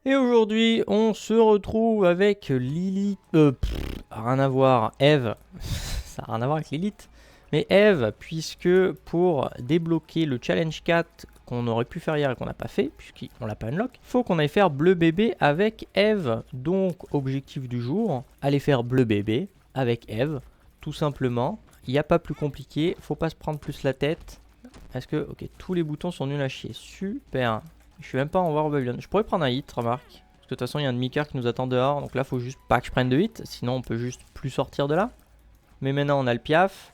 Et aujourd'hui, on se retrouve avec Lilith. Rien à voir, Eve. Ça n'a rien à voir avec Lilith. Mais Eve, puisque pour débloquer le challenge 4 qu'on aurait pu faire hier et qu'on n'a pas fait, puisqu'on l'a pas unlock, il faut qu'on aille faire bleu bébé avec Eve. Donc, objectif du jour, aller faire bleu bébé avec Eve, tout simplement. Il n'y a pas plus compliqué, faut pas se prendre plus la tête. Est-ce que, ok, tous les boutons sont nuls à chier. Super. Je suis même pas en War of Babylon. Je pourrais prendre un hit, remarque. Parce que de toute façon, il y a un demi-cœur qui nous attend dehors. Donc là, faut juste pas que je prenne de hit. Sinon, on peut juste plus sortir de là. Mais maintenant, on a le piaf.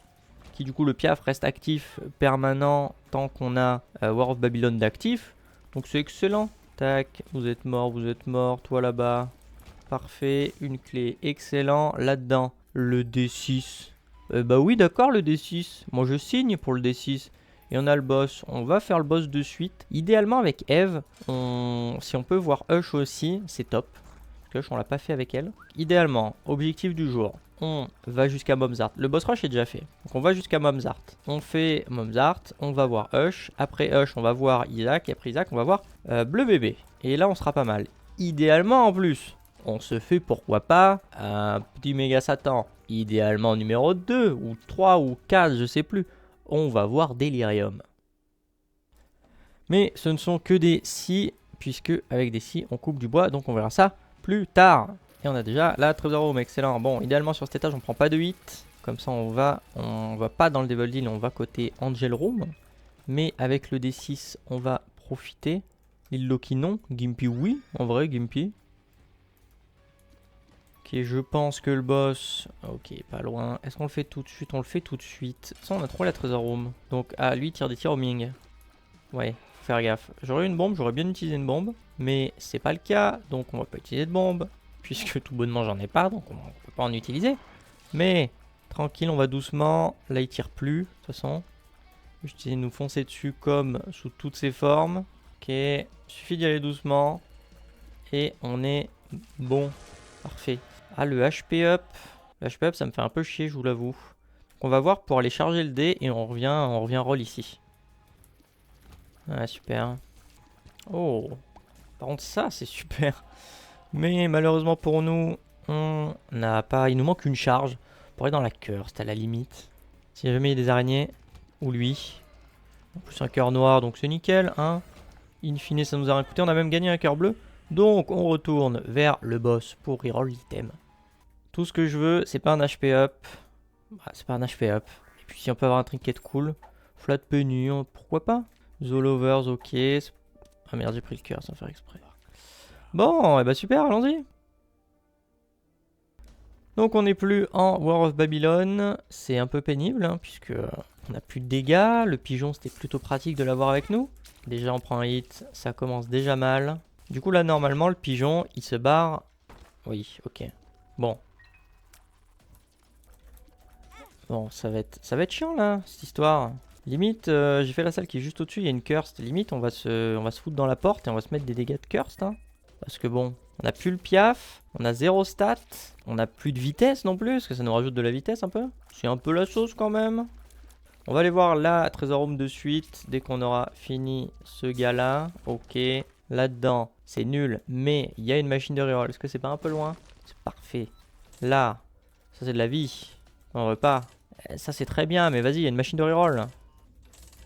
Qui, du coup, le piaf reste actif permanent tant qu'on a War of Babylon d'actif. Donc c'est excellent. Tac, vous êtes mort. Toi là-bas. Parfait. Une clé. Excellent. Là-dedans, le D6. Bah oui, d'accord, le D6. Moi, je signe pour le D6. Et on a le boss. On va faire le boss de suite. Idéalement avec Eve, si on peut voir Hush aussi, c'est top. Parce que Hush, on l'a pas fait avec elle. Idéalement, objectif du jour. On va jusqu'à Momzart. Le boss rush est déjà fait. Donc on va jusqu'à Momzart. On fait Momzart. On va voir Hush. Après Hush, on va voir Isaac. Et après Isaac, on va voir Bleu Bébé. Et là, on sera pas mal. Idéalement en plus, on se fait pourquoi pas un petit méga Satan. Idéalement numéro 2 ou 3 ou 4, je sais plus. On va voir Delirium. Mais ce ne sont que des scies, puisque avec des scies, on coupe du bois, donc on verra ça plus tard. Et on a déjà la Trésor Room, excellent. Bon, idéalement sur cet étage, on prend pas de 8. Comme ça, on va pas dans le Devil Deal, on va côté Angel Room. Mais avec le D6, on va profiter. Lil Loki non, Gimpy oui, en vrai, Gimpy. Ok, je pense que le boss... Ok, pas loin. Est-ce qu'on le fait tout de suite? On le fait tout de suite. Ça, on a trop la Trésor Room. Donc, lui, tire des tirs au Ming. Ouais, faut faire gaffe. J'aurais une bombe, j'aurais bien utilisé une bombe. Mais c'est pas le cas, donc on va pas utiliser de bombe. Puisque tout bonnement, j'en ai pas, donc on peut pas en utiliser. Mais, tranquille, on va doucement. Là, il tire plus, de toute façon. Juste essayer de nous foncer dessus comme sous toutes ses formes. Ok, suffit d'y aller doucement. Et on est bon. Parfait. Ah, le HP up. Le HP up, ça me fait un peu chier, je vous l'avoue. On va voir pour aller charger le dé et on revient roll ici. Ah, super. Oh. Par contre, ça, c'est super. Mais malheureusement pour nous, on n'a pas... Il nous manque une charge pour aller dans la cœur, c'est à la limite. Si jamais il y a des araignées, ou lui. En plus, un cœur noir, donc c'est nickel, hein. In fine, ça nous a rien coûté. On a même gagné un cœur bleu. Donc, on retourne vers le boss pour reroll l'item. Tout ce que je veux, c'est pas un HP up. Bah, c'est pas un HP up. Et puis, si on peut avoir un trinket cool. Flat penny, pourquoi pas. Zolovers, ok. Ah merde, j'ai pris le cœur sans faire exprès. Bon, et bah super, allons-y. Donc on n'est plus en War of Babylon. C'est un peu pénible, hein, puisque on n'a plus de dégâts. Le pigeon, c'était plutôt pratique de l'avoir avec nous. Déjà, on prend un hit, ça commence déjà mal. Du coup, là, normalement, le pigeon, il se barre. Oui, ok. Bon. Bon, ça va être chiant, là, cette histoire. Limite, j'ai fait la salle qui est juste au-dessus, il y a une curse. Limite, on va se foutre dans la porte et on va se mettre des dégâts de curse, hein. Parce que bon, on a plus le piaf, on a 0 stat, on a plus de vitesse non plus, parce que ça nous rajoute de la vitesse un peu. C'est un peu la sauce quand même. On va aller voir la Trésor Room de suite, dès qu'on aura fini ce gars-là. Ok, là-dedans, c'est nul, mais il y a une machine de reroll. Est-ce que c'est pas un peu loin? C'est parfait. Là, ça c'est de la vie. On veut pas. Ça c'est très bien, mais vas-y, il y a une machine de reroll.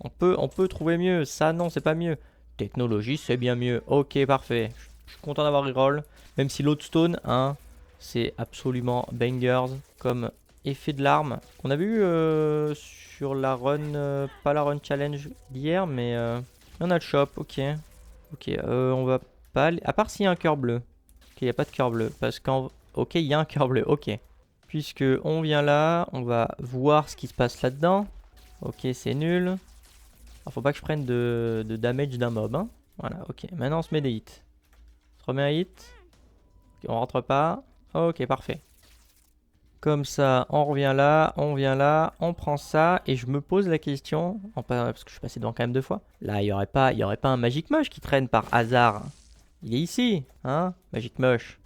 On peut trouver mieux. Ça non, c'est pas mieux. Technologie, c'est bien mieux. Ok, parfait. Je suis content d'avoir reroll. Même si Lodestone, hein, c'est absolument bangers comme effet de l'arme. On avait eu sur la run, pas la run challenge d'hier, mais on a le shop, ok. Ok, on va pas aller... À part s'il y a un cœur bleu. Ok, il n'y a pas de cœur bleu. Parce qu'en... Ok, il y a un cœur bleu, ok. Puisque on vient là, on va voir ce qui se passe là-dedans. Ok, c'est nul. Alors, faut pas que je prenne de damage d'un mob, hein. Voilà, ok. Maintenant, on se met des hits. On se remet un hit. Okay, on rentre pas. Ok, parfait. Comme ça, on revient là, on prend ça. Et je me pose la question, parce que je suis passé devant quand même 2 fois. Là, il y aurait pas un Magic Mush qui traîne par hasard. Il est ici, hein, Magic Mush.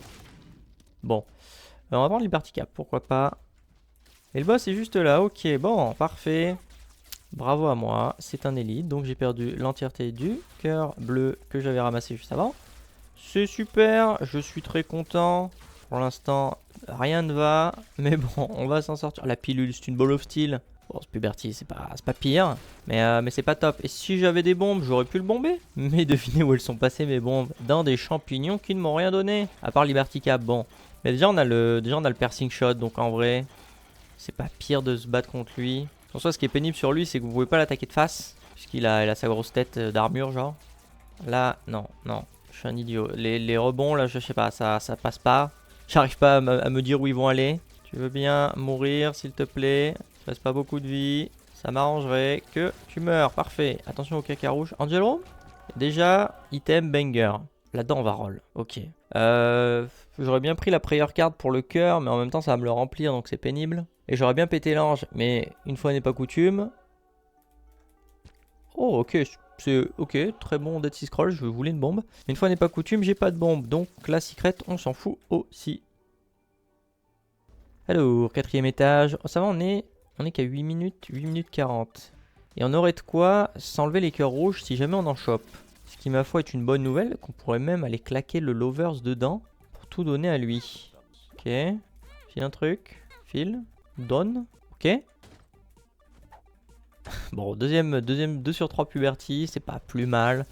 Bon. On va prendre Liberty Cap, pourquoi pas. Et le boss est juste là, ok, bon, parfait. Bravo à moi, c'est un élite, donc j'ai perdu l'entièreté du cœur bleu que j'avais ramassé juste avant. C'est super, je suis très content. Pour l'instant, rien ne va. Mais bon, on va s'en sortir. La pilule, c'est une ball of steel. Bon, ce Puberty, c'est pas pire. Mais c'est pas top. Et si j'avais des bombes, j'aurais pu le bomber. Mais devinez où elles sont passées, mes bombes. Dans des champignons qui ne m'ont rien donné. À part Liberty Cap, bon. Mais déjà, on a le piercing shot. Donc en vrai, c'est pas pire de se battre contre lui. En soi, ce qui est pénible sur lui, c'est que vous pouvez pas l'attaquer de face. Puisqu'il a sa grosse tête d'armure, genre. Là, non, non. Je suis un idiot. Les rebonds, là, je sais pas, ça passe pas. J'arrive pas à me dire où ils vont aller. Tu veux bien mourir, s'il te plaît? Il reste pas beaucoup de vie. Ça m'arrangerait que tu meurs. Parfait. Attention au caca rouge. Angelo? Déjà, item banger. Là-dedans, on va roll. Ok. J'aurais bien pris la prayer card pour le cœur, mais en même temps, ça va me le remplir, donc c'est pénible. Et j'aurais bien pété l'ange, mais une fois n'est pas coutume. Oh, ok. C'est ok. Très bon Dead Sea Scroll. Je voulais une bombe. Mais une fois n'est pas coutume, j'ai pas de bombe. Donc la secret, on s'en fout aussi. Alors, 4ème étage. Oh, ça va, on est qu'à 8 minutes, 8 minutes 40. Et on aurait de quoi s'enlever les cœurs rouges si jamais on en chope. Ce qui, ma foi, est une bonne nouvelle, qu'on pourrait même aller claquer le Lovers dedans pour tout donner à lui. Ok. File un truc. File. Donne. Ok. Bon, deuxième 2 sur 3 Puberty, c'est pas plus mal.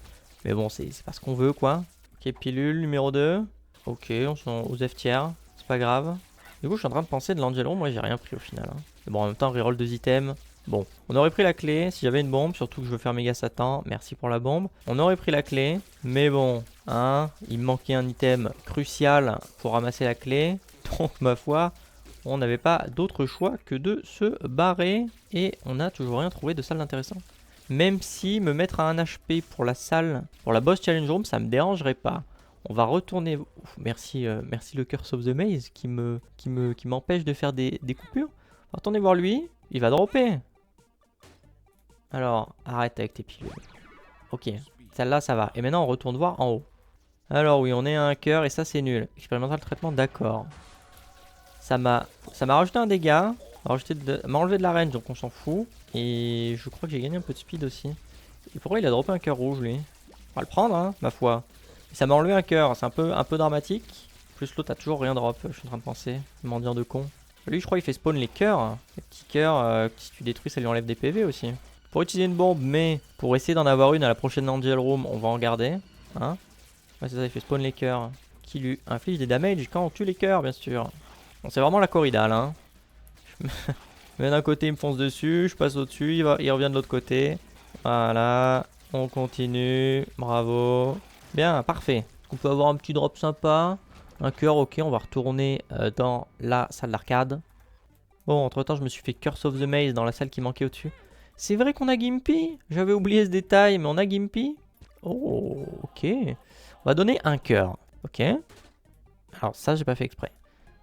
Mais bon, c'est pas ce qu'on veut, quoi. Ok, pilule numéro 2. Ok, on s'en aux F tiers. C'est pas grave. Du coup, je suis en train de penser de l'Angelo. Moi, j'ai rien pris au final. Hein. Mais bon, en même temps, reroll 2 items. Bon, on aurait pris la clé si j'avais une bombe. Surtout que je veux faire méga Satan. Merci pour la bombe. On aurait pris la clé. Mais bon, hein, il me manquait un item crucial pour ramasser la clé. Donc, ma foi, on n'avait pas d'autre choix que de se barrer. Et on n'a toujours rien trouvé de salle d'intéressant. Même si me mettre à 1 HP pour la salle, pour la boss challenge room, ça me dérangerait pas. On va retourner. Ouf, merci, merci le Curse of the Maze qui m'empêche de faire des coupures. On va retourner voir lui. Il va dropper. Alors, arrête avec tes pilules. Ok, celle-là, ça va. Et maintenant, on retourne voir en haut. Alors oui, on est à un cœur et ça, c'est nul. Expérimental traitement, d'accord. Ça m'a rajouté un dégât. M'a enlevé de la range, donc on s'en fout. Et je crois que j'ai gagné un peu de speed aussi. Et pourquoi il a droppé un cœur rouge, lui? On va le prendre, hein, ma foi. Et ça m'a enlevé un cœur, c'est un peu dramatique. Plus l'autre a toujours rien drop, je suis en train de penser. Mendiant de con. Lui, je crois qu'il fait spawn les cœurs. Les petits cœurs, si tu détruis, ça lui enlève des PV aussi. Pour utiliser une bombe, mais pour essayer d'en avoir une à la prochaine Angel Room, on va en garder. Hein? Ouais, c'est ça, il fait spawn les cœurs. Qui lui inflige des damage quand on tue les cœurs, bien sûr. Bon, c'est vraiment la corrida, là. Hein. Je mets d'un côté, il me fonce dessus. Je passe au-dessus, il revient de l'autre côté. Voilà. On continue. Bravo. Bien, parfait. On peut avoir un petit drop sympa. Un cœur, ok. On va retourner dans la salle d'arcade. Bon, entre temps, je me suis fait Curse of the Maze dans la salle qui manquait au-dessus. C'est vrai qu'on a Gimpy. J'avais oublié ce détail, mais on a Gimpy. Oh, ok. On va donner un cœur. Ok. Alors, ça, j'ai pas fait exprès.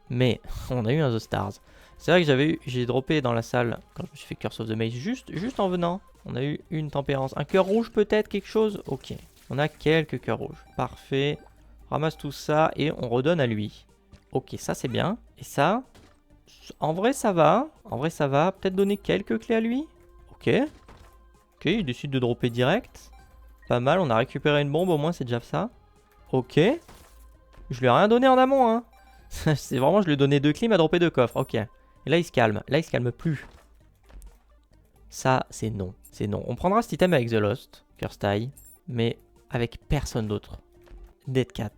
Mais on a eu un The Stars. C'est vrai que j'ai droppé dans la salle quand je me suis fait Curse of the Maze juste en venant. On a eu une tempérance. Un cœur rouge peut-être, quelque chose? Ok. On a quelques cœurs rouges. Parfait. On ramasse tout ça et on redonne à lui. Ok, ça c'est bien. Et ça, en vrai ça va. En vrai ça va. Peut-être donner quelques clés à lui. Ok. Ok, il décide de dropper direct. Pas mal, on a récupéré une bombe au moins, c'est déjà ça. Ok. Je lui ai rien donné en amont, hein. C'est vraiment, je lui ai donné 2 clés, il m'a droppé 2 coffres. Ok. Et là, il se calme. Là, il se calme plus. Ça, c'est non. C'est non. On prendra cet item avec The Lost, Curse Tie, mais avec personne d'autre. Dead Cat.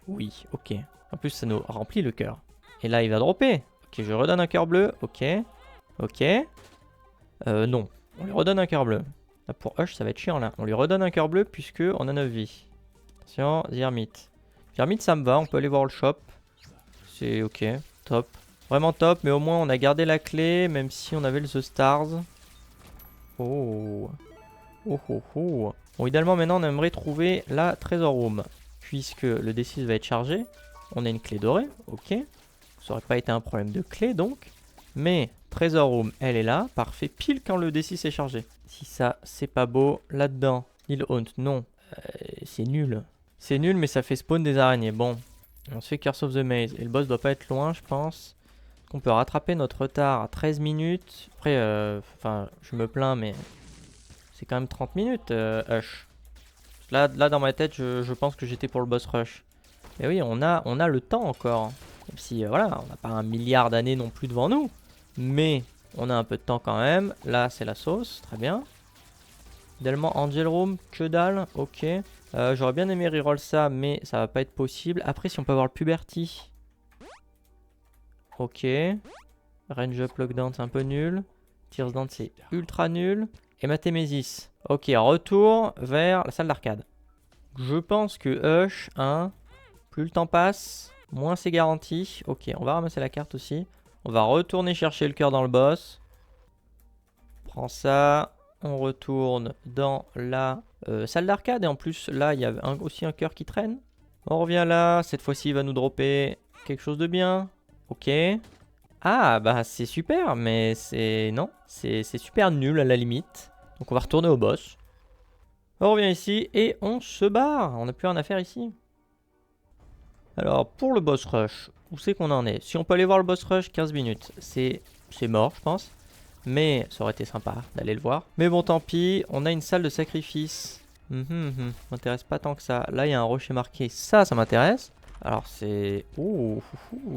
Oui, ok. En plus, ça nous remplit le cœur. Et là, il va dropper. Ok, je redonne un cœur bleu. Ok. Ok. Non. On lui redonne un cœur bleu. Là, pour Hush, ça va être chiant, là. On lui redonne un cœur bleu puisque on a 9 vies. Attention, Zermite. Zermite, ça me va. On peut aller voir le shop. C'est ok. Top. Vraiment top, mais au moins on a gardé la clé, même si on avait le The Stars. Oh. Oh oh oh. Bon, idéalement maintenant on aimerait trouver la Treasure Room. Puisque le D6 va être chargé. On a une clé dorée, ok. Ça aurait pas été un problème de clé donc. Mais Treasure Room, elle est là. Parfait, pile quand le D6 est chargé. Si ça, c'est pas beau. Là-dedans, il haunt, non. C'est nul. C'est nul, mais ça fait spawn des araignées. Bon. On se fait Curse of the Maze. Et le boss doit pas être loin, je pense. On peut rattraper notre retard à 13 minutes. Après, enfin, je me plains, mais c'est quand même 30 minutes, Hush. Là, dans ma tête, je pense que j'étais pour le boss rush. Mais oui, on a le temps encore. Même si, voilà, on n'a pas 1 milliard d'années non plus devant nous. Mais on a un peu de temps quand même. Là, c'est la sauce. Très bien. Idéalement, Angel Room, que dalle. Ok. J'aurais bien aimé reroll ça, mais ça va pas être possible. Après, si on peut avoir le Puberty. Ok. Range Up, Lockdown, c'est un peu nul. Tears Down, c'est ultra nul. Et Mathémésis. Ok, retour vers la salle d'arcade. Je pense que Hush, hein, plus le temps passe, moins c'est garanti. Ok, on va ramasser la carte aussi. On va retourner chercher le cœur dans le boss. Prends ça. On retourne dans la salle d'arcade. Et en plus, là, il y a aussi un cœur qui traîne. On revient là. Cette fois-ci, il va nous dropper quelque chose de bien. Ok. Ah, bah c'est super, mais c'est... Non, c'est super nul à la limite. Donc on va retourner au boss. On revient ici et on se barre. On n'a plus rien à faire ici. Alors, pour le boss rush, où c'est qu'on en est? Si on peut aller voir le boss rush, 15 minutes. C'est mort, je pense. Mais ça aurait été sympa d'aller le voir. Mais bon, tant pis. On a une salle de sacrifice. M'intéresse pas tant que ça. Là, il y a un rocher marqué. Ça m'intéresse. Alors, c'est... Ouh,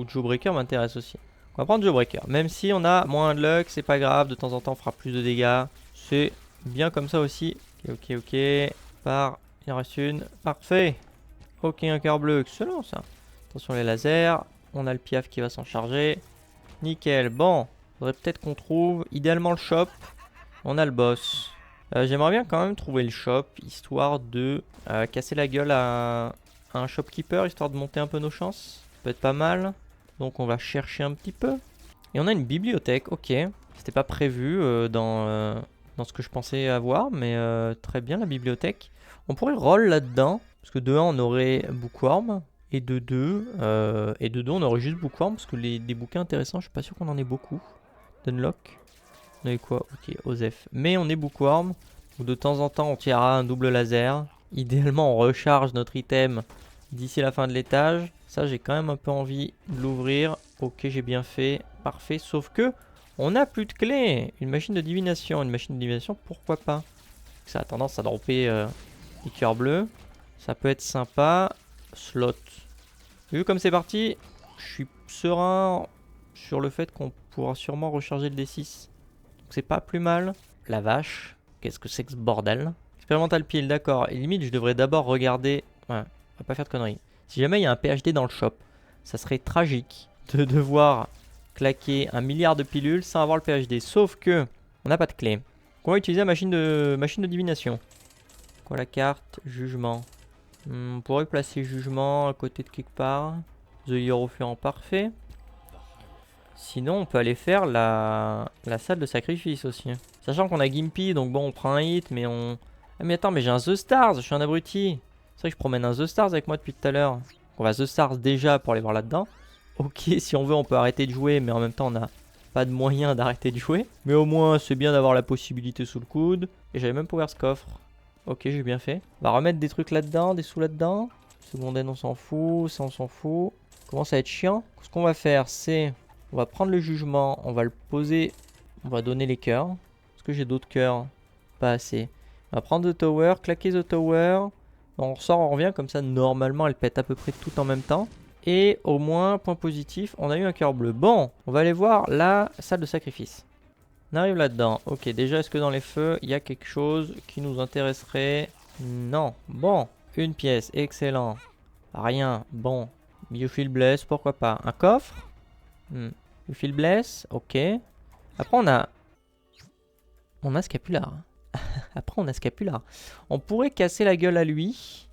Jawbreaker m'intéresse aussi. On va prendre Jawbreaker. Même si on a moins de luck, c'est pas grave. De temps en temps, on fera plus de dégâts. C'est bien comme ça aussi. Ok. Il en reste une. Parfait. Ok, un cœur bleu. Excellent, ça. Attention, les lasers. On a le piaf qui va s'en charger. Nickel. Bon. Faudrait peut-être qu'on trouve idéalement le shop. On a le boss. J'aimerais bien quand même trouver le shop. Histoire de casser la gueule à un shopkeeper. Histoire de monter un peu nos chances. Ça peut être pas mal. Donc on va chercher un petit peu. Et on a une bibliothèque. Ok. C'était pas prévu dans ce que je pensais avoir. Mais très bien la bibliothèque. On pourrait roll là-dedans. Parce que de 1 on aurait Bookworm. Et de 2, on aurait juste Bookworm. Parce que des bouquins intéressants, je suis pas sûr qu'on en ait beaucoup. Dunlock. On avait quoi? Ok, Osef. Mais on est Bookworm. Où de temps en temps on tirera un double laser. Idéalement on recharge notre item d'ici la fin de l'étage. Ça j'ai quand même un peu envie de l'ouvrir. Ok, j'ai bien fait. Parfait. Sauf que on n'a plus de clé. Une machine de divination. Une machine de divination, pourquoi pas? Ça a tendance à dropper les cœurs bleus. Ça peut être sympa. Slot. Vu comme c'est parti, je suis serein sur le fait qu'on pourra sûrement recharger le D6. Donc c'est pas plus mal. La vache. Qu'est-ce que c'est que ce bordel? Expérimental pile, d'accord. Et limite, je devrais d'abord regarder... Ouais, on va pas faire de conneries. Si jamais il y a un PhD dans le shop, ça serait tragique de devoir claquer 1 milliard de pilules sans avoir le PhD. Sauf que on n'a pas de clé. On va utiliser la machine de divination. Quoi la carte? Jugement. On pourrait placer jugement à côté de quelque part. The Hierophant, parfait. Sinon, on peut aller faire la salle de sacrifice aussi. Sachant qu'on a Gimpy, donc bon, on prend un hit, mais on... Ah mais attends, mais j'ai un The Stars, je suis un abruti. C'est vrai que je promène un The Stars avec moi depuis tout à l'heure. On va The Stars déjà pour aller voir là-dedans. Ok, si on veut, on peut arrêter de jouer, mais en même temps, on n'a pas de moyen d'arrêter de jouer. Mais au moins, c'est bien d'avoir la possibilité sous le coude. Et j'avais même pas ouvert ce coffre. Ok, j'ai bien fait. On va remettre des trucs là-dedans, des sous là-dedans. Secondaine, on s'en fout. Ça, on s'en fout. Commence à être chiant. Ce qu'on va faire, c'est... On va prendre le jugement. On va le poser. On va donner les cœurs. Est-ce que j'ai d'autres cœurs? Pas assez. On va prendre The Tower. Claquer The Tower. On ressort, on revient. Comme ça, normalement, elle pète à peu près tout en même temps. Et au moins, point positif, on a eu un cœur bleu. Bon, on va aller voir la salle de sacrifice. On arrive là-dedans. Ok, déjà, est-ce que dans les feux, il y a quelque chose qui nous intéresserait? Non. Bon, une pièce, excellent. Rien, bon. You feel blessed, pourquoi pas. Un coffre? You feel blessed, ok. Après, on a Scapular. Après, on a Scapular. On pourrait casser la gueule à lui.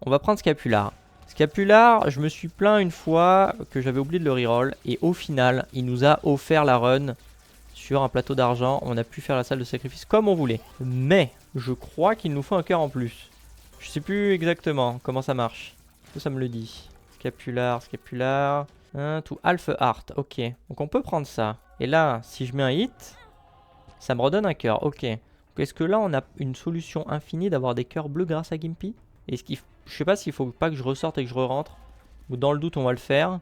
On va prendre Scapular. Scapular, je me suis plaint une fois que j'avais oublié de le reroll. Et au final, il nous a offert la run. Sur un plateau d'argent, on a pu faire la salle de sacrifice comme on voulait. Mais, je crois qu'il nous faut un cœur en plus. Je sais plus exactement comment ça marche. Est-ce que ça me le dit? Scapular. Tout Half Heart, ok. Donc on peut prendre ça. Et là, si je mets un hit, ça me redonne un cœur, ok. Est-ce que là, on a une solution infinie d'avoir des cœurs bleus grâce à Gimpy? Est-ce qu'il... Je sais pas s'il faut pas que je ressorte et que je re-rentre. Ou dans le doute, on va le faire.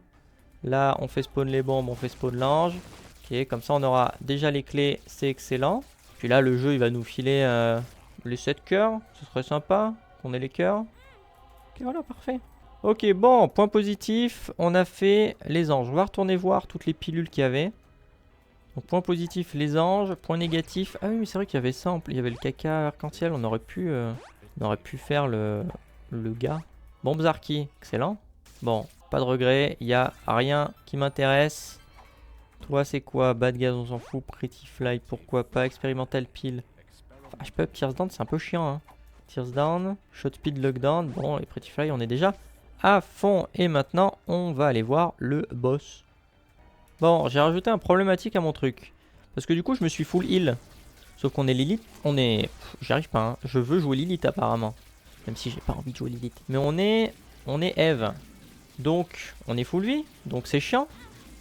Là, on fait spawn les bombes, on fait spawn l'ange. Ok, comme ça on aura déjà les clés, c'est excellent. Puis là le jeu il va nous filer les 7 cœurs, ce serait sympa qu'on ait les cœurs. Ok voilà, parfait. Ok, bon, point positif, on a fait les anges. On va retourner voir toutes les pilules qu'il y avait. Donc point positif, les anges. Point négatif, ah oui mais c'est vrai qu'il y avait ça, il y avait le caca arc-en-ciel, on aurait pu faire le gars. Bombe Zarki, excellent. Bon, pas de regret, il n'y a rien qui m'intéresse. Toi c'est quoi? Bad Gaz on s'en fout, Pretty Fly pourquoi pas, Expérimental Pile. Enfin, je peux up Tears Down, c'est un peu chiant hein. Tears Down, Shot Speed Lockdown, bon et Pretty Fly on est déjà à fond. Et maintenant on va aller voir le boss. Bon, j'ai rajouté un problématique à mon truc. Parce que du coup, je me suis full heal. Sauf qu'on est Lilith. On est... J'y arrive pas, hein. Je veux jouer Lilith apparemment. Même si j'ai pas envie de jouer Lilith. Mais on est Eve. Donc, on est full vie. Donc, c'est chiant.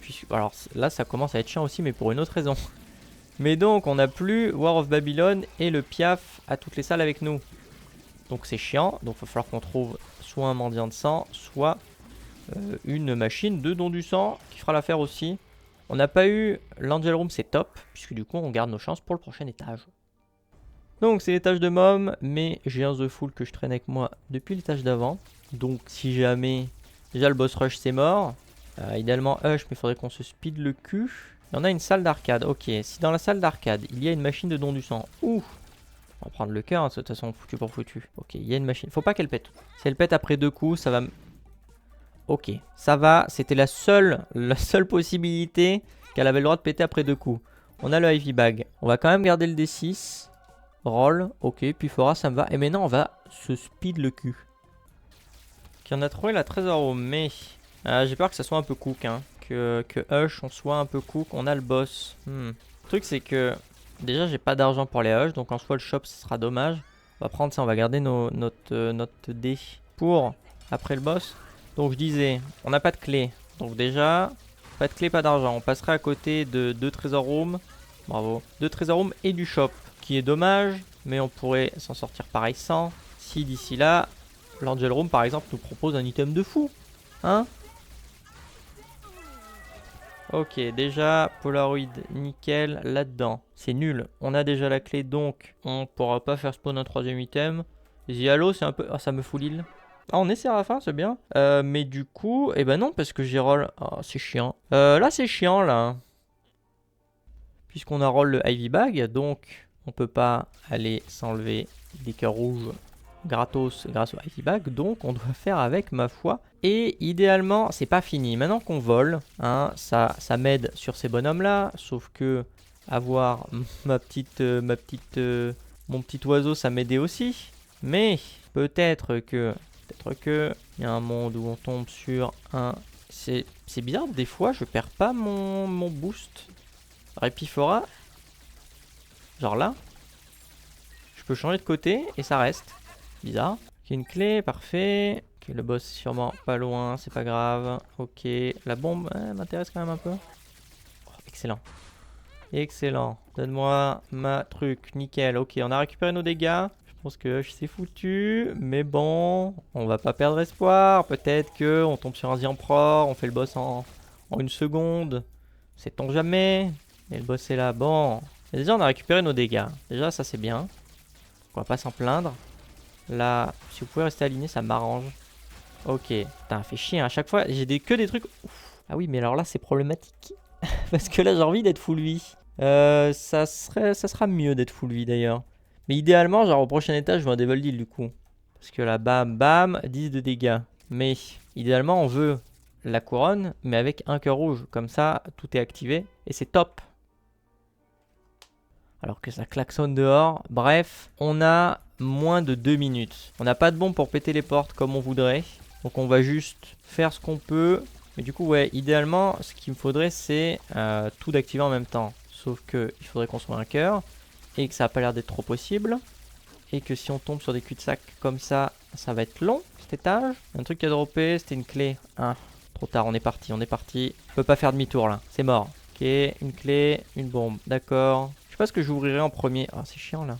Puis, alors là, ça commence à être chiant aussi, mais pour une autre raison. Mais donc, on n'a plus War of Babylon et le Piaf à toutes les salles avec nous. Donc, c'est chiant. Donc, il va falloir qu'on trouve soit un mendiant de sang, soit une machine de don du sang qui fera l'affaire aussi. On n'a pas eu l'Angel Room, c'est top, puisque du coup on garde nos chances pour le prochain étage. Donc c'est l'étage de Mom, mais j'ai un The Fool que je traîne avec moi depuis l'étage d'avant. Donc si jamais, déjà le boss rush c'est mort. Idéalement Hush, mais il faudrait qu'on se speed le cul. Et on a une salle d'arcade, ok. Si dans la salle d'arcade il y a une machine de don du sang, on va prendre le cœur, hein, de toute façon foutu pour foutu. Ok, il y a une machine, faut pas qu'elle pète. Si elle pète après 2 coups, ça va... Ok, ça va, c'était la seule possibilité qu'elle avait le droit de péter après 2 coups. On a le Ivy Bag. On va quand même garder le D6. Roll, ok, puis Fora, ça me va. Et maintenant, on va se speed le cul. Ok, on a trouvé la trésor room, mais j'ai peur que ça soit un peu cook, hein. Que Hush, on soit un peu cook. On a le boss. Le truc, c'est que déjà, j'ai pas d'argent pour les Hush, donc en soi, le shop, ce sera dommage. On va prendre ça, on va garder notre dé pour après le boss. Donc je disais, on n'a pas de clé. Donc déjà, pas de clé, pas d'argent. On passerait à côté de 2 trésor rooms. Bravo. 2 trésor rooms et du shop. Qui est dommage, mais on pourrait s'en sortir pareil sans. Si d'ici là, l'Angel Room par exemple nous propose un item de fou. Hein? Ok, déjà, Polaroid, nickel, là-dedans. C'est nul. On a déjà la clé, donc on pourra pas faire spawn un 3ème item. Zialo, c'est un peu... Ah, ça me fout l'île. Ah, on est Séraphin, c'est bien. Mais du coup, eh ben non, parce que j'ai roll. Ah, c'est chiant. Là, c'est chiant, là. Puisqu'on a roll le Ivy Bag, donc on peut pas aller s'enlever des cœurs rouges gratos grâce au Ivy Bag. Donc, on doit faire avec, ma foi. Et idéalement, c'est pas fini. Maintenant qu'on vole, hein, ça m'aide sur ces bonhommes-là. Sauf que avoir mon petit oiseau, ça m'aidait aussi. Mais peut-être que il y a un monde où on tombe sur un... C'est bizarre, des fois je perds pas mon boost. Répifora. Genre là. Je peux changer de côté et ça reste. Bizarre. Ok, une clé, parfait. Ok, le boss est sûrement pas loin, c'est pas grave. Ok, la bombe m'intéresse quand même un peu. Oh, excellent. Excellent. Donne-moi ma truc, nickel. Ok, on a récupéré nos dégâts. Je pense que c'est foutu, mais bon, on va pas perdre espoir. Peut-être que on tombe sur un The Emperor, on fait le boss en 1 seconde. Sait-on jamais? Et le boss est là. Bon, et déjà on a récupéré nos dégâts. Déjà ça c'est bien. On va pas s'en plaindre. Là, si vous pouvez rester aligné, ça m'arrange. Ok, putain, fait chier. À chaque fois, j'ai que des trucs. Ouf. Ah oui, mais alors là c'est problématique parce que là j'ai envie d'être full vie. Ça sera mieux d'être full vie d'ailleurs. Mais idéalement, genre au prochain étage, je veux un Devil Deal du coup. Parce que là, bam, bam, 10 de dégâts. Mais idéalement, on veut la couronne, mais avec un cœur rouge. Comme ça, tout est activé et c'est top. Alors que ça klaxonne dehors. Bref, on a moins de 2 minutes. On n'a pas de bombe pour péter les portes comme on voudrait. Donc on va juste faire ce qu'on peut. Mais du coup, ouais, idéalement, ce qu'il me faudrait, c'est tout d'activer en même temps. Sauf que il faudrait qu'on soit un cœur. Et que ça n'a pas l'air d'être trop possible. Et que si on tombe sur des cul-de-sac comme ça, ça va être long, cet étage. Un truc qui a droppé, c'était une clé. Ah, trop tard, on est parti, on est parti. On peut pas faire demi-tour là, c'est mort. Ok, une clé, une bombe, d'accord. Je sais pas ce que j'ouvrirai en premier. Ah, c'est chiant là.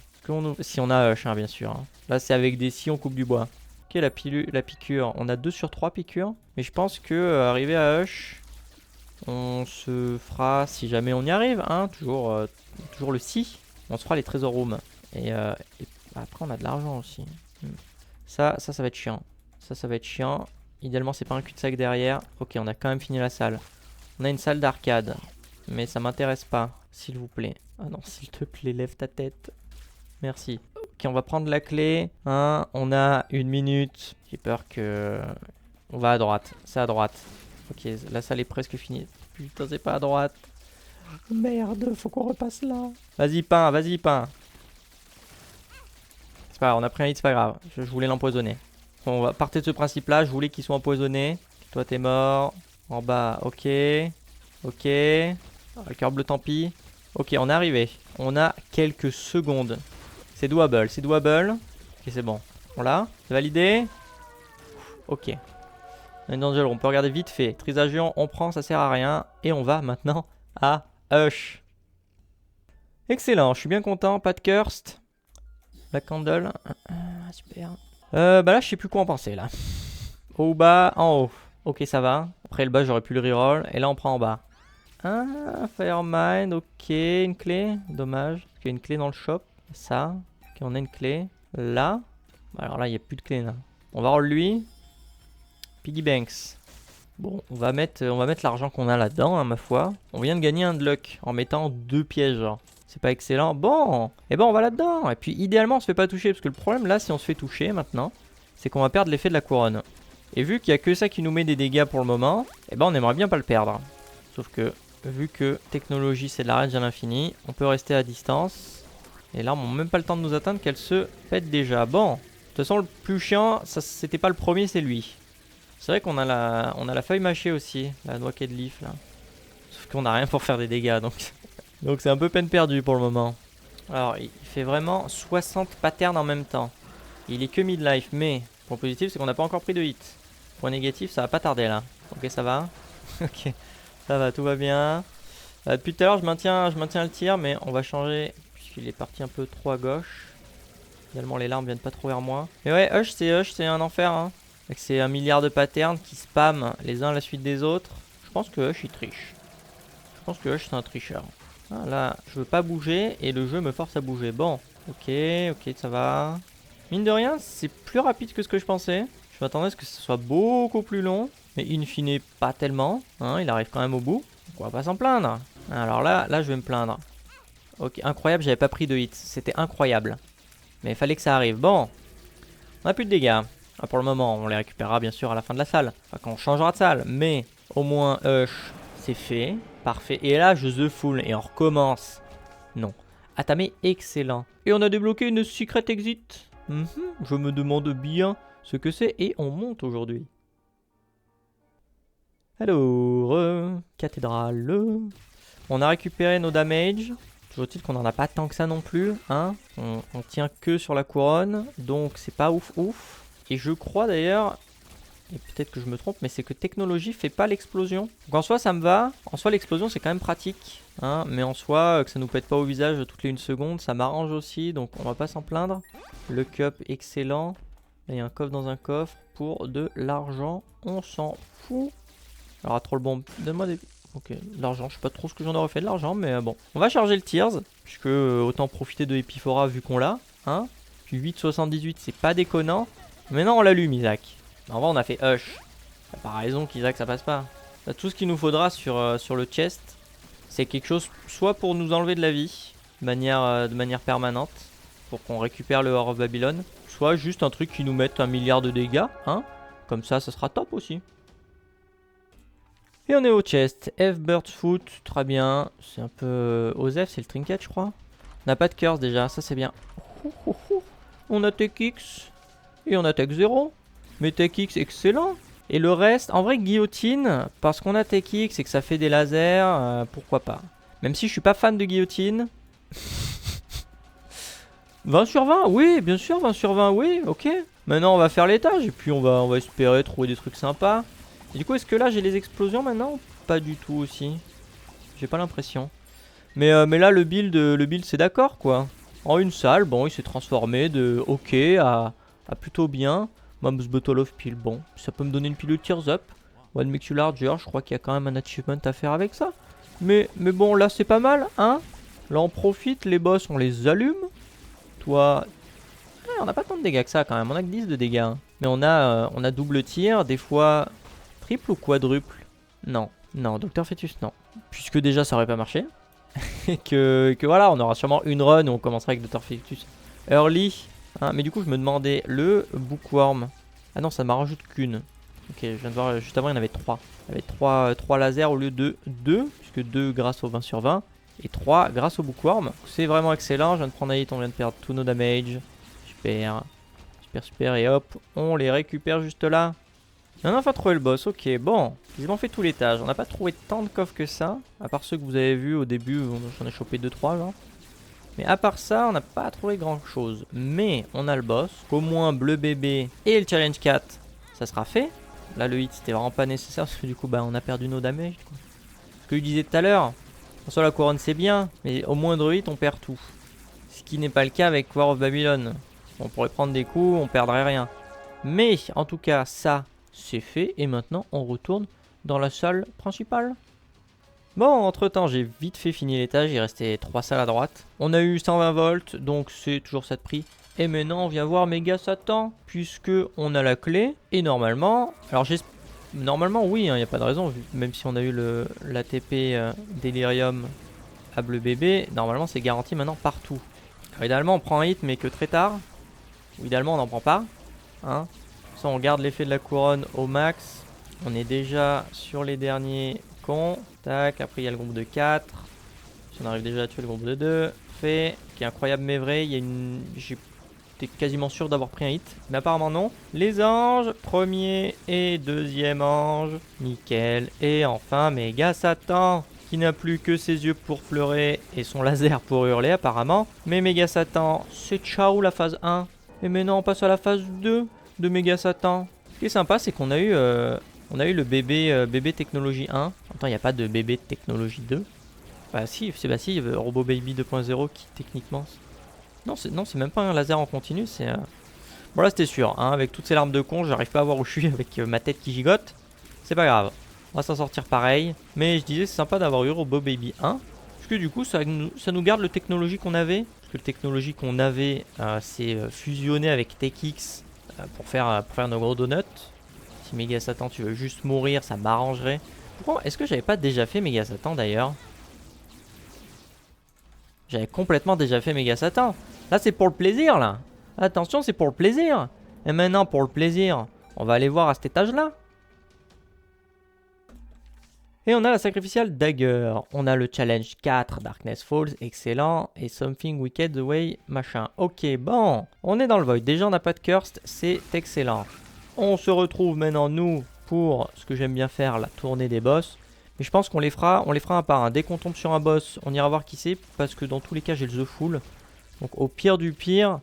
Si on a Hush, hein, bien sûr. Hein. Là, c'est avec des si on coupe du bois. Ok, la piqûre. On a 2 sur 3 piqûres. Mais je pense que arrivé à Hush, on se fera, si jamais on y arrive, hein, toujours le si. On se fera les trésors rooms. Et après, on a de l'argent aussi. Ça va être chiant. Ça va être chiant. idéalement c'est pas un cul-de-sac derrière. Ok, on a quand même fini la salle. On a une salle d'arcade. Mais ça m'intéresse pas, s'il vous plaît. Ah non, s'il te plaît, lève ta tête. Merci. Ok, on va prendre la clé. Hein, on a 1 minute. J'ai peur que... On va à droite. C'est à droite. Ok, la salle est presque finie. Putain, c'est pas à droite. Merde, faut qu'on repasse là. Vas-y, pain, vas-y, pain. C'est pas grave, on a pris un hit, c'est pas grave. Je voulais l'empoisonner. On va partir de ce principe-là. Je voulais qu'il soit empoisonné. Toi, t'es mort. En bas, ok. Ok. Le cœur bleu, tant pis. Ok, on est arrivé. On a quelques secondes. C'est douable, c'est double. Ok, c'est bon. On l'a. C'est validé. Ok. Angel, on peut regarder vite fait. Trisagion, on prend, ça sert à rien. Et on va maintenant à Hush. Excellent, je suis bien content. Pas de Cursed. Black Candle. Super. Bah là, je sais plus quoi en penser là. Haut ou bas, en haut. Ok, ça va. Après le bas, j'aurais pu le reroll. Et là, on prend en bas. Ah, Firemind, ok. Une clé. Dommage. Parce qu'il y a une clé dans le shop. Ça. Ok, on a une clé. Là. Alors là, il n'y a plus de clé là. On va roll lui. Piggy Banks. Bon, on va mettre l'argent qu'on a là-dedans, hein, ma foi. On vient de gagner un de luck en mettant 2 pièges. C'est pas excellent. Bon, et ben on va là-dedans. Et puis idéalement, on se fait pas toucher. Parce que le problème là, si on se fait toucher maintenant, c'est qu'on va perdre l'effet de la couronne. Et vu qu'il y a que ça qui nous met des dégâts pour le moment, et ben on aimerait bien pas le perdre. Sauf que, vu que technologie c'est de la range à l'infini, on peut rester à distance. Et l'arme n'a même pas le temps de nous atteindre qu'elle se pète déjà. Bon, de toute façon, le plus chiant, c'était pas le premier, c'est lui. C'est vrai qu'on a la feuille mâchée aussi, la noix de leaf là. Sauf qu'on a rien pour faire des dégâts donc. Donc c'est un peu peine perdue pour le moment. Alors il fait vraiment 60 patterns en même temps. Il est que midlife, mais point positif c'est qu'on n'a pas encore pris de hit. Point négatif, ça va pas tarder là. Ok, ça va. Ok, ça va, tout va bien. Depuis tout à l'heure je maintiens le tir, mais on va changer puisqu'il est parti un peu trop à gauche. Finalement les larmes viennent pas trop vers moi. Mais ouais, Hush c'est un enfer hein. C'est 1 milliard de patterns qui spamment les uns à la suite des autres. Je pense que Hush il triche. Je pense que Hush c'est un tricheur. Ah, là, je veux pas bouger et le jeu me force à bouger. Bon, ok, ça va. Mine de rien, c'est plus rapide que ce que je pensais. Je m'attendais à ce que ce soit beaucoup plus long. Mais in fine, pas tellement. Hein, il arrive quand même au bout. Donc on va pas s'en plaindre. Alors là, je vais me plaindre. Ok, incroyable, j'avais pas pris de hit. C'était incroyable. Mais il fallait que ça arrive. Bon, on a plus de dégâts. Ah, pour le moment, on les récupérera bien sûr à la fin de la salle. Enfin, quand on changera de salle. Mais au moins, Hush, c'est fait. Parfait. Et là, je the full et on recommence. Non. Atamé, excellent. Et on a débloqué une secret exit. Je me demande bien ce que c'est et on monte aujourd'hui. Alors, cathédrale. On a récupéré nos damage. Toujours est-il qu'on n'en a pas tant que ça non plus. Hein, on tient que sur la couronne. Donc c'est pas ouf. Et je crois d'ailleurs, et peut-être que je me trompe, mais c'est que technologie fait pas l'explosion. Donc en soi ça me va. En soi l'explosion c'est quand même pratique. Hein, mais en soi que ça nous pète pas au visage toutes les 1 seconde, ça m'arrange aussi. Donc on va pas s'en plaindre. Le cup excellent. Là il y a un coffre dans un coffre pour de l'argent. On s'en fout. Alors trop le bon. Donne-moi des... Ok, l'argent, je sais pas trop ce que j'en aurais fait de l'argent, mais bon. On va charger le Tears, puisque autant profiter de Epiphora vu qu'on l'a. Hein. Puis 8,78 c'est pas déconnant. Maintenant on l'allume Isaac. En vrai on a fait Hush. T'as pas raison qu'Isaac ça passe pas. Là, tout ce qu'il nous faudra sur le chest, c'est quelque chose soit pour nous enlever de la vie, de manière permanente, pour qu'on récupère le Heart of Babylon, soit juste un truc qui nous mette 1 milliard de dégâts. Hein. Comme ça sera top aussi. Et on est au chest. F Bird's Foot, très bien. C'est un peu... Osef, c'est le trinket je crois. On n'a pas de curse déjà, ça c'est bien. On a TechX. Et on a Tech 0. Mais TechX, excellent. Et le reste, en vrai, guillotine, parce qu'on a TechX et que ça fait des lasers, pourquoi pas. Même si je suis pas fan de guillotine. 20 sur 20, oui, bien sûr, 20 sur 20, oui, ok. Maintenant, on va faire l'étage et puis on va espérer trouver des trucs sympas. Et du coup, est-ce que là, j'ai les explosions maintenant? Pas du tout aussi. J'ai pas l'impression. Mais là, le build c'est d'accord, quoi. En une salle, bon, il s'est transformé de ok à plutôt bien. Mom's Bottle of Peel, bon, ça peut me donner une pile de Tears Up. One Makes You Larger, je crois qu'il y a quand même un achievement à faire avec ça. Mais bon, là c'est pas mal, hein. Là on profite, les boss on les allume. Toi... Ouais, on n'a pas tant de dégâts que ça quand même, on a que 10 de dégâts. Hein. Mais on a double tir, des fois triple ou quadruple. Non, non, Docteur Fetus, non. Puisque déjà ça aurait pas marché. Et que voilà, on aura sûrement une run où on commencera avec Docteur Fetus early. Hein, mais du coup, je me demandais, le Bookworm. Ah non, ça m'en rajoute qu'une. Ok, je viens de voir, juste avant, il y en avait 3. Il y avait 3 lasers au lieu de 2, puisque 2 grâce au 20 sur 20. Et 3 grâce au Bookworm. C'est vraiment excellent, je viens de prendre un hit, on vient de perdre tous nos damage. Super, super, super, et hop, on les récupère juste là. On a enfin trouvé le boss, ok, bon, ils ont fait tout l'étage. On n'a pas trouvé tant de coffres que ça, à part ceux que vous avez vus au début, j'en ai chopé 2-3 genre. Mais à part ça, on n'a pas trouvé grand chose. Mais on a le boss, au moins bleu bébé et le challenge 4, ça sera fait. Là le hit c'était vraiment pas nécessaire parce que du coup bah, on a perdu nos damage. Ce que je disais tout à l'heure, sur la couronne c'est bien, mais au moindre hit on perd tout. Ce qui n'est pas le cas avec War of Babylon. On pourrait prendre des coups, on perdrait rien. Mais en tout cas ça c'est fait et maintenant on retourne dans la salle principale. Bon, entre temps j'ai vite fait finir l'étage, il restait 3 salles à droite. On a eu 120 volts, donc c'est toujours ça de prix. Et maintenant on vient voir Méga Satan, puisque on a la clé. Et normalement, alors normalement oui, il n'y a pas de raison, même si on a eu l'ATP Delirium à bleu bébé, normalement c'est garanti maintenant partout. Alors idéalement on prend un hit mais que très tard, ou idéalement on n'en prend pas. Hein. Ça on garde l'effet de la couronne au max. On est déjà sur les derniers cons. Tac, après il y a le groupe de 4. Si on arrive déjà à tuer le groupe de 2. Fait, qui est incroyable mais vrai. Il y a une... J'étais quasiment sûr d'avoir pris un hit, mais apparemment non. Les anges, premier et deuxième ange. Nickel. Et enfin Méga Satan, qui n'a plus que ses yeux pour pleurer et son laser pour hurler apparemment. Mais Méga Satan, c'est ciao la phase 1. Et maintenant on passe à la phase 2 de Méga Satan. Ce qui est sympa c'est qu'on a eu... on a eu le bébé technologie 1. Attends, il n'y a pas de bébé technologie 2. Bah si, il y avait Robo Baby 2.0 qui techniquement... Non, c'est même pas un laser en continu, c'est... Bon là c'était sûr, hein, avec toutes ces larmes de con, j'arrive pas à voir où je suis avec ma tête qui gigote. C'est pas grave, on va s'en sortir pareil. Mais je disais c'est sympa d'avoir eu Robo Baby 1. Parce que du coup ça nous garde le technologie qu'on avait. Parce que le technologie qu'on avait c'est fusionné avec TechX pour faire nos gros donuts. Si Méga Satan tu veux juste mourir, ça m'arrangerait. Pourquoi est-ce que j'avais pas déjà fait Méga Satan d'ailleurs? J'avais complètement déjà fait Méga Satan. Là c'est pour le plaisir là. Attention, c'est pour le plaisir. Et maintenant pour le plaisir, on va aller voir à cet étage là. Et on a la sacrificial dagger. On a le challenge 4, Darkness Falls, excellent. Et Something Wicked the Way, machin. Ok, bon, on est dans le void. Déjà on n'a pas de cursed, c'est excellent. On se retrouve maintenant nous pour ce que j'aime bien faire, la tournée des boss. Mais je pense qu'on les fera un par un. Dès qu'on tombe sur un boss, on ira voir qui c'est. Parce que dans tous les cas j'ai le The Full. Donc au pire du pire,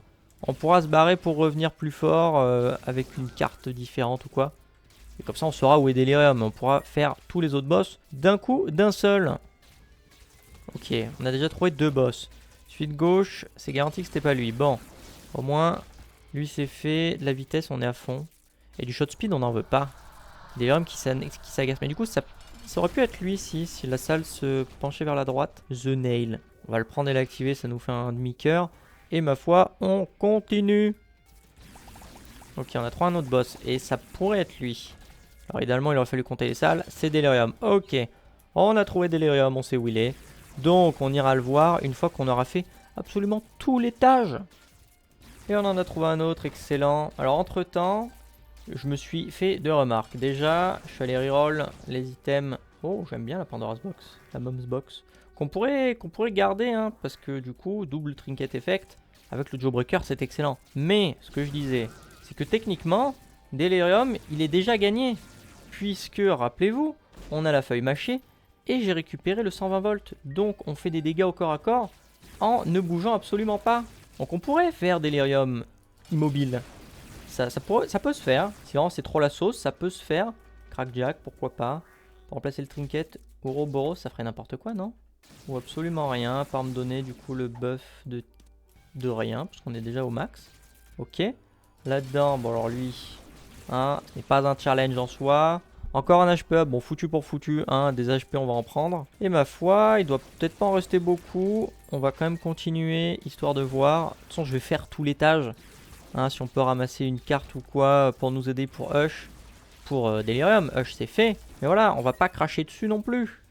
on pourra se barrer pour revenir plus fort avec une carte différente ou quoi. Et comme ça on saura où est Delirium. On pourra faire tous les autres boss d'un coup, d'un seul. Ok, on a déjà trouvé 2 boss. Celui de gauche, c'est garanti que c'était pas lui. Bon, au moins, lui c'est fait. De la vitesse, on est à fond. Et du shot speed, on n'en veut pas. Delirium qui s'agace. Mais du coup, ça aurait pu être lui si la salle se penchait vers la droite. The Nail. On va le prendre et l'activer, ça nous fait un demi-cœur. Et ma foi, on continue. Ok, on a trouvé un autre boss. Et ça pourrait être lui. Alors idéalement, il aurait fallu compter les salles. C'est Delirium. Ok. On a trouvé Delirium, on sait où il est. Donc, on ira le voir une fois qu'on aura fait absolument tout l'étage. Et on en a trouvé un autre, excellent. Alors, entre-temps, je me suis fait 2 remarques. Déjà, je suis allé reroll les items. Oh, j'aime bien la Pandora's Box, la Mom's Box. Qu'on pourrait garder, hein, parce que du coup, double trinket effect. Avec le Jawbreaker, c'est excellent. Mais, ce que je disais, c'est que techniquement, Delirium, il est déjà gagné. Puisque, rappelez-vous, on a la feuille mâchée et j'ai récupéré le 120 volts. Donc, on fait des dégâts au corps à corps en ne bougeant absolument pas. Donc, on pourrait faire Delirium immobile. Ça peut se faire. Si vraiment c'est trop la sauce, ça peut se faire. Crackjack, pourquoi pas. Pour remplacer le trinket, Ouroboros, ça ferait n'importe quoi, non? Ou absolument rien, par me donner du coup le buff de rien, parce qu'on est déjà au max. Ok. Là-dedans, bon alors lui, hein, ce n'est pas un challenge en soi. Encore un HP up, bon foutu pour foutu, hein, des HP on va en prendre. Et ma foi, il doit peut-être pas en rester beaucoup. On va quand même continuer, histoire de voir. De toute façon, je vais faire tout l'étage. Hein, si on peut ramasser une carte ou quoi pour nous aider pour Hush, pour Delirium, Hush c'est fait. Mais voilà, on va pas cracher dessus non plus.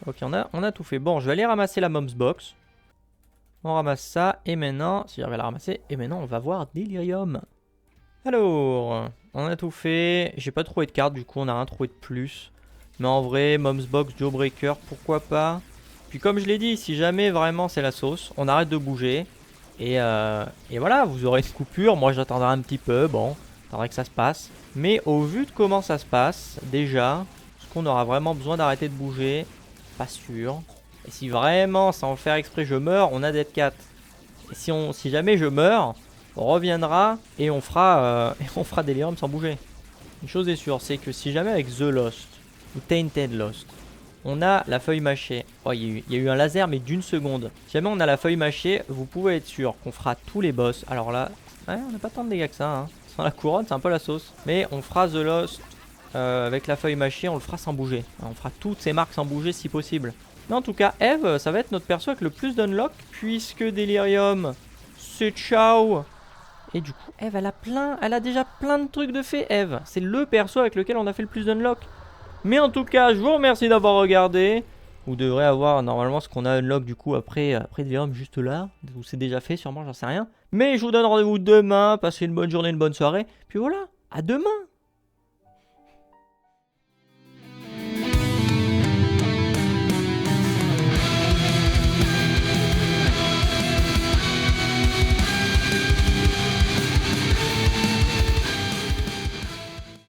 Ok, on a tout fait. Bon, je vais aller ramasser la Mom's Box. On ramasse ça, et maintenant, si j'arrive à la ramasser, et maintenant on va voir Delirium. Alors, on a tout fait. J'ai pas trouvé de carte, du coup on a rien trouvé de plus. Mais en vrai, Mom's Box, Jawbreaker, pourquoi pas. Puis comme je l'ai dit, si jamais vraiment c'est la sauce, on arrête de bouger. Et voilà, vous aurez une coupure. Moi j'attendrai un petit peu, bon, j'attendrai que ça se passe. Mais au vu de comment ça se passe, déjà, est-ce qu'on aura vraiment besoin d'arrêter de bouger? Pas sûr. Et si vraiment, sans faire exprès, je meurs, on a Dead Cat. Et si jamais je meurs, on reviendra et on fera Delirium sans bouger. Une chose est sûre, c'est que si jamais avec The Lost ou Tainted Lost, on a la feuille mâchée. Oh, il y a eu un laser, mais d'une seconde. Si jamais on a la feuille mâchée, vous pouvez être sûr qu'on fera tous les boss. Alors là, ouais, on n'a pas tant de dégâts que ça. Hein. Sans la couronne, c'est un peu la sauce. Mais on fera The Lost avec la feuille mâchée, on le fera sans bouger. On fera toutes ces marques sans bouger si possible. Mais en tout cas, Eve, ça va être notre perso avec le plus d'unlock, puisque Delirium, c'est ciao. Et du coup, Eve, elle a déjà plein de trucs de fait, Eve. C'est le perso avec lequel on a fait le plus d'unlock. Mais en tout cas, je vous remercie d'avoir regardé. Vous devrez avoir normalement ce qu'on a unlock du coup après Delirium juste là. Ou c'est déjà fait, sûrement, j'en sais rien. Mais je vous donne rendez-vous demain. Passez une bonne journée, une bonne soirée. Puis voilà, à demain.